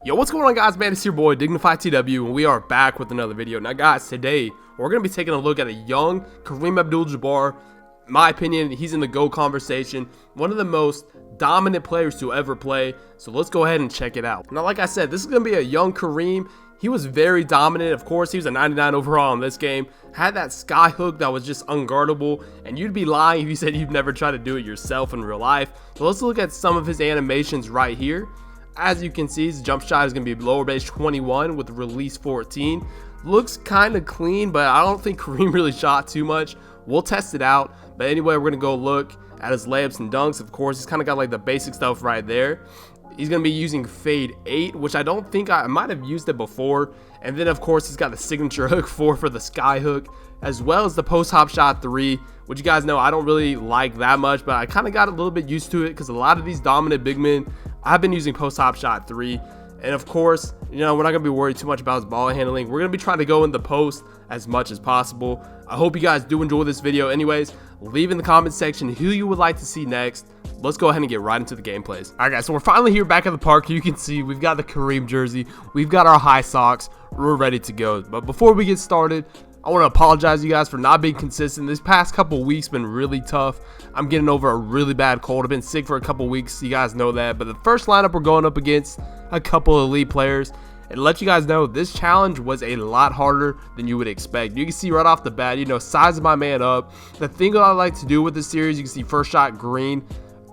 Yo, what's going on, guys? Man, it's your boy Dignified TW, and we are back with another video. Now, guys, today we're going to be taking a look at a young Kareem Abdul-Jabbar. In my opinion, he's in the GOAT conversation, one of the most dominant players to ever play. So let's go ahead and check it out. Now, like I said, this is going to be a young Kareem. He was very dominant. Of course, he was a 99 overall in this game. Had that Skyhook that was just unguardable, and you'd be lying if you said you've never tried to do it yourself in real life. So let's look at some of his animations right here. As you can see, his jump shot is going to be lower base 21 with release 14. Looks kind of clean, but I don't think Kareem really shot too much. We'll test it out. But anyway, we're going to go look at his layups and dunks. Of course, he's kind of got like the basic stuff right there. He's going to be using fade 8, which I don't think I might have used it before. And then, of course, he's got the signature hook 4 for the sky hook, as well as the post hop shot 3, which you guys know I don't really like that much, but I kind of got a little bit used to it because a lot of these dominant big men, I've been using post hop shot 3. And of course, you know, we're not going to be worried too much about his ball handling. We're going to be trying to go in the post as much as possible. I hope you guys do enjoy this video. Anyways, leave in the comment section who you would like to see next. Let's go ahead and get right into the gameplays. Alright, guys, so we're finally here back at the park. You can see we've got the Kareem jersey. We've got our high socks. We're ready to go. But before we get started, I want to apologize to you guys for not being consistent. This past couple weeks been really tough. I'm getting over a really bad cold. I've been sick for a couple weeks. You guys know that. But the first lineup, we're going up against a couple elite players. And to let you guys know, this challenge was a lot harder than you would expect. You can see right off the bat, you know, sizing my man up. The thing that I like to do with this series, you can see first shot green.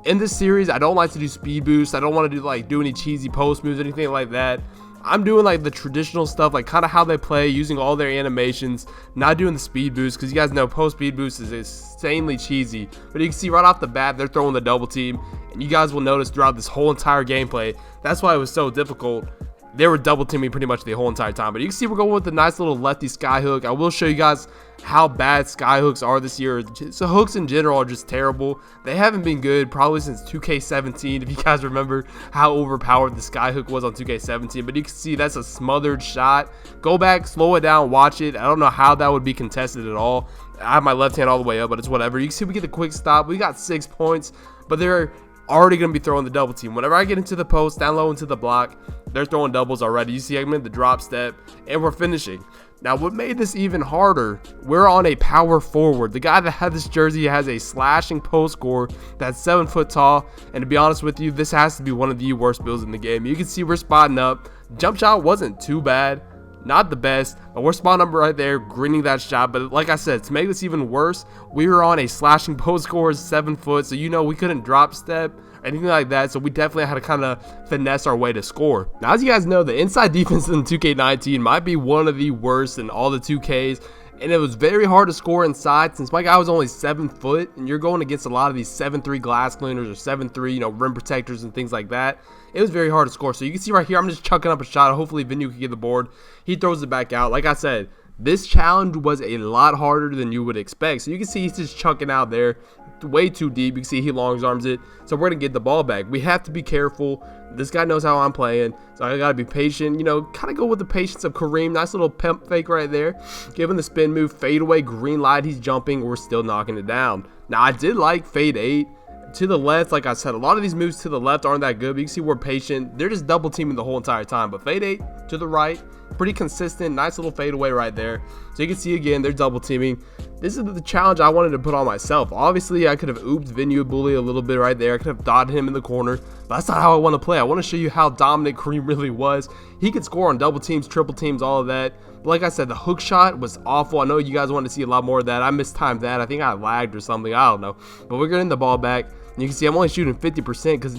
In this series, I don't like to do speed boost. I don't want to do any cheesy post moves, anything like that. I'm doing like the traditional stuff, like kind of how they play, using all their animations, not doing the speed boost, because you guys know post speed boost is insanely cheesy. But you can see right off the bat, they're throwing the double team, and you guys will notice throughout this whole entire gameplay, that's why it was so difficult. They were double teaming pretty much the whole entire time. But you can see we're going with the nice little lefty skyhook. I will show you guys how bad skyhooks are this year. So hooks in general are just terrible. They haven't been good probably since 2K17. If you guys remember how overpowered the skyhook was on 2K17. But you can see that's a smothered shot. Go back, slow it down, watch it. I don't know how that would be contested at all. I have my left hand all the way up, but it's whatever. You can see we get the quick stop. We got 6 points, but they're already going to be throwing the double team. Whenever I get into the post, down low into the block, they're throwing doubles already. You see I'm in the drop step, and we're finishing. Now, what made this even harder, we're on a power forward. The guy that had this jersey has a slashing post score that's 7 foot tall, and to be honest with you, this has to be one of the worst builds in the game. You can see we're spotting up. Jump shot wasn't too bad. Not the best, but we're spot number right there, greening that shot. But like I said, to make this even worse, we were on a slashing post score 7 foot, so you know we couldn't drop step or anything like that, so we definitely had to kind of finesse our way to score. Now, as you guys know, the inside defense in 2K19 might be one of the worst in all the 2Ks, and it was very hard to score inside since my guy was only 7 foot, and you're going against a lot of these 7'3" glass cleaners or 7'3", you know, rim protectors and things like that. It was very hard to score. So you can see right here, I'm just chucking up a shot. Hopefully Vinu can get the board. He throws it back out. Like I said, this challenge was a lot harder than you would expect. So you can see he's just chucking out there way too deep. You can see he long arms it. So we're going to get the ball back. We have to be careful. This guy knows how I'm playing, so I got to be patient. You know, kind of go with the patience of Kareem. Nice little pump fake right there. Give him the spin move. Fade away. Green light. He's jumping. We're still knocking it down. Now, I did like fade 8. To the left, like I said, a lot of these moves to the left aren't that good, but you can see we're patient. They're just double teaming the whole entire time. But fade 8 to the right, pretty consistent. Nice little fade away right there. So you can see again, they're double teaming. This is the challenge I wanted to put on myself. Obviously, I could have ooped Vinu Bully a little bit right there. I could have dotted him in the corner, but that's not how I want to play. I want to show you how dominant Kareem really was. He could score on double teams, triple teams, all of that. But like I said, the hook shot was awful. I know you guys want to see a lot more of that. I mistimed that. I think I lagged or something. I don't know. But we're getting the ball back. You can see I'm only shooting 50% because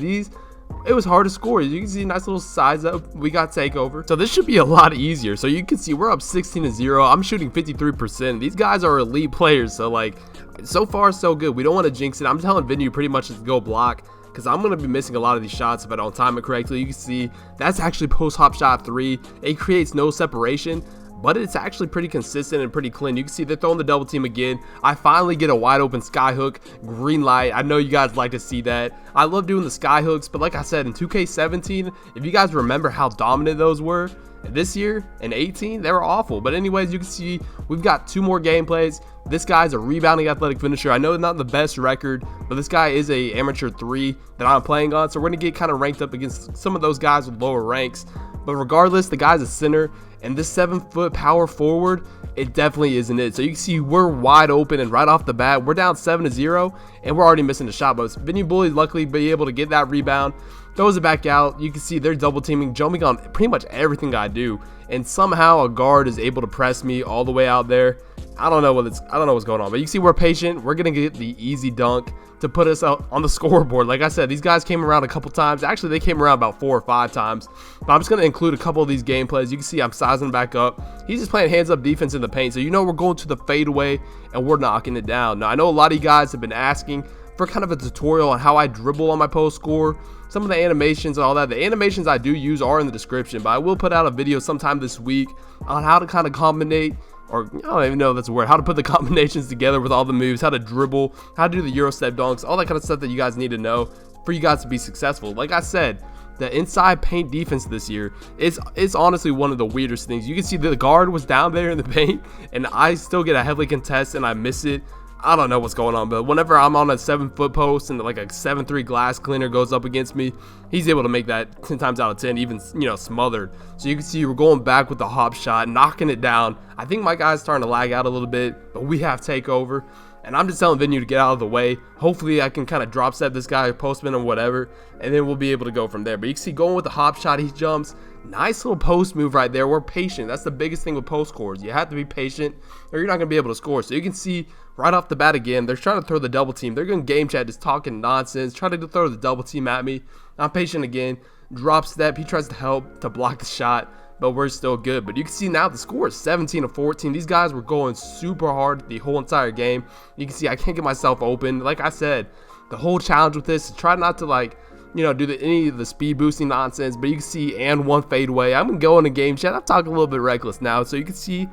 it was hard to score. You can see a nice little size up. We got takeover. So this should be a lot easier. So you can see we're up 16-0. I'm shooting 53%. These guys are elite players. So like, so far so good. We don't want to jinx it. I'm telling Vinu pretty much to go block, because I'm going to be missing a lot of these shots if I don't time it correctly. You can see that's actually post hop shot 3. It creates no separation, but it's actually pretty consistent and pretty clean. You can see they're throwing the double team again. I finally get a wide open skyhook, green light. I know you guys like to see that. I love doing the skyhooks, but like I said, in 2K17, if you guys remember how dominant those were, this year in 18, they were awful. But anyways, you can see we've got 2 more gameplays. This guy's a rebounding athletic finisher. I know it's not the best record, but this guy is a amateur 3 that I'm playing on, so we're gonna get kind of ranked up against some of those guys with lower ranks. But regardless, the guy's a center, and this 7-foot power forward, it definitely isn't it. So you can see we're wide open, and right off the bat, we're down 7-0, and we're already missing the shot. But Vinny Bully luckily be able to get that rebound, throws it back out. You can see they're double teaming, jumping on pretty much everything I do, and somehow a guard is able to press me all the way out there. I don't know what's going on, but you can see we're patient. We're gonna get the easy dunk to put us out on the scoreboard. Like I said, these guys came around a couple times. Actually, they came around about 4 or 5 times. But I'm just gonna include a couple of these gameplays. You can see I'm sizing back up. He's just playing hands up defense in the paint, so you know we're going to the fadeaway and we're knocking it down. Now I know a lot of you guys have been asking for kind of a tutorial on how I dribble on my post score, some of the animations and all that. The animations I do use are in the description, but I will put out a video sometime this week on how to kind of combinate, or I don't even know if that's a word, how to put the combinations together with all the moves, how to dribble, how to do the Euro step dunks, all that kind of stuff that you guys need to know for you guys to be successful. Like I said, the inside paint defense this year is honestly one of the weirdest things. You can see the guard was down there in the paint, and I still get a heavily contest and I miss it. I don't know what's going on, but whenever I'm on a 7-foot post and like a 7-3 glass cleaner goes up against me, he's able to make that 10 times out of 10, even, you know, smothered. So you can see we're going back with the hop shot, knocking it down. I think my guy's starting to lag out a little bit, but we have takeover. And I'm just telling Venue to get out of the way. Hopefully I can kind of drop step this guy, postman or whatever, and then we'll be able to go from there. But you can see going with the hop shot, he jumps. Nice little post move right there. We're patient. That's the biggest thing with post scores. You have to be patient or you're not going to be able to score. So you can see right off the bat again, they're trying to throw the double team. They're going to game chat just talking nonsense, trying to throw the double team at me. I'm patient again. Drop step. He tries to help to block the shot, but we're still good. But you can see now the score is 17-14. These guys were going super hard the whole entire game. You can see I can't get myself open. Like I said, the whole challenge with this is try not to, like, you know, do any of the speed boosting nonsense. But you can see and one fadeaway. I'm gonna go in a game chat. I'm talking a little bit reckless now, so you can see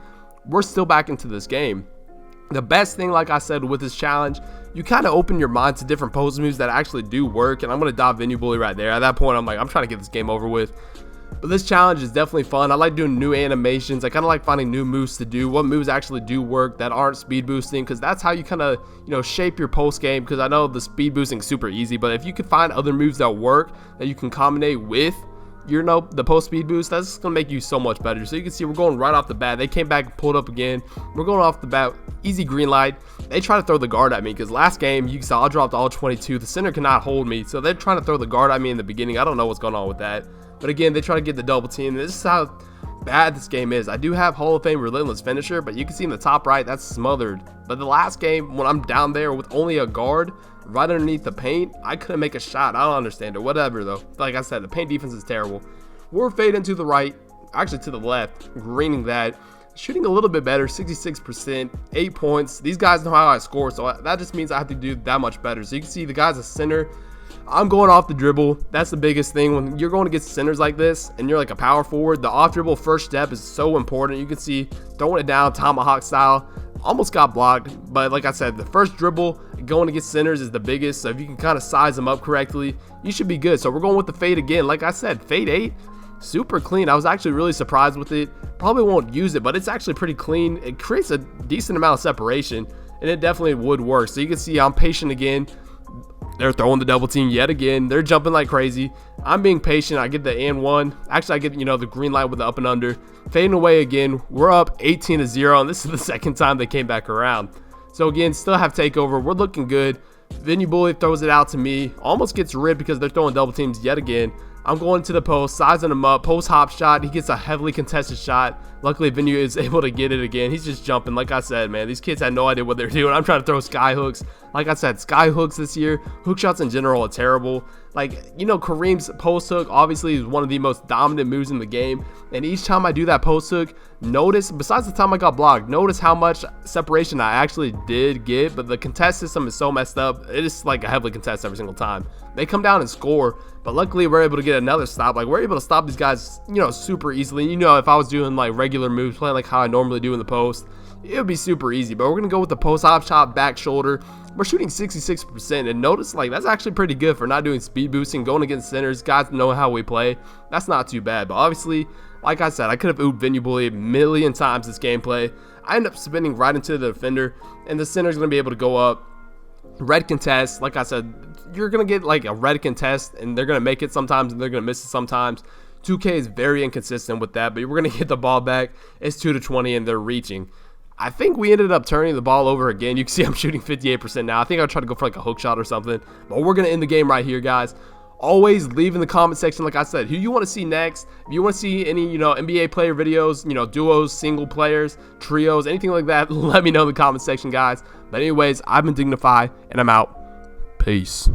we're still back into this game. The best thing, like I said, with this challenge, you kind of open your mind to different post moves that actually do work. And I'm gonna dive Venue Bully right there. At that point, I'm like, I'm trying to get this game over with. But this challenge is definitely fun. I like doing new animations. I kind of like finding new moves to do, what moves actually do work that aren't speed boosting, because that's how you kind of, you know, shape your post game. Because I know the speed boosting is super easy, but if you can find other moves that work that you can combine with, you know, the post speed boost, that's gonna make you so much better. So you can see we're going right off the bat. They came back and pulled up again. We're going off the bat, easy green light. They try to throw the guard at me because last game you saw I dropped all 22. The center cannot hold me, so they're trying to throw the guard at me in the beginning. I don't know what's going on with that. But again, they try to get the double team. This is how bad this game is. I do have Hall of Fame Relentless Finisher, but you can see in the top right, that's smothered. But the last game, when I'm down there with only a guard right underneath the paint, I couldn't make a shot. I don't understand it. Whatever, though. Like I said, the paint defense is terrible. We're fading to the right, actually to the left, greening that. Shooting a little bit better, 66%, 8 points. These guys know how I score, so that just means I have to do that much better. So you can see the guy's a center. I'm going off the dribble. That's the biggest thing. When you're going against centers like this and you're like a power forward, the off dribble first step is so important. You can see throwing it down tomahawk style, almost got blocked, but like I said, the first dribble going against centers is the biggest. So if you can kind of size them up correctly, you should be good. So we're going with the fade again. Like I said, fade 8, super clean. I was actually really surprised with it. Probably won't use it, but it's actually pretty clean. It creates a decent amount of separation, and it definitely would work. So you can see I'm patient again. They're throwing the double team yet again. They're jumping like crazy. I'm being patient. I get the and one. Actually, I get, you know, the green light with the up and under. Fading away again. We're up 18-0, and this is the second time they came back around. So again, still have takeover. We're looking good. Venue Bully throws it out to me. Almost gets ripped because they're throwing double teams yet again. I'm going to the post, sizing him up, post hop shot. He gets a heavily contested shot. Luckily, Venue is able to get it again. He's just jumping. Like I said, man, these kids had no idea what they're doing. I'm trying to throw sky hooks. Like I said, sky hooks this year. Hook shots in general are terrible. Like, you know, Kareem'S post hook obviously is one of the most dominant moves in the game. And each time I do that post hook, notice, besides the time I got blocked, notice how much separation I actually did get. But the contest system is so messed up. It is like a heavily contest every single time. They come down and score, but luckily we're able to get another stop. Like, we're able to stop these guys, you know, super easily. You know, if I was doing like regular moves, playing like how I normally do in the post, it would be super easy. But we're gonna go with the post hop shot, back shoulder. We're shooting 66%, and notice, like, that's actually pretty good for not doing speed boosting, going against centers. Guys know how we play. That's not too bad. But obviously, like I said, I could have ooped Venue Bully a million times this gameplay. I end up spinning right into the defender, and the center's gonna be able to go up. Red contest, like I said, you're gonna get like a red contest, and they're gonna make it sometimes, and they're gonna miss it sometimes. 2K is very inconsistent with that, but we're going to get the ball back. It's 2-20, and they're reaching. I think we ended up turning the ball over again. You can see I'm shooting 58% now. I think I'll try to go for like a hook shot or something, but we're going to end the game right here, guys. Always leave in the comment section, like I said, who you want to see next. If you want to see any, NBA player videos, duos, single players, trios, anything like that, let me know in the comment section, guys. But anyways, I've been Dignify, and I'm out. Peace.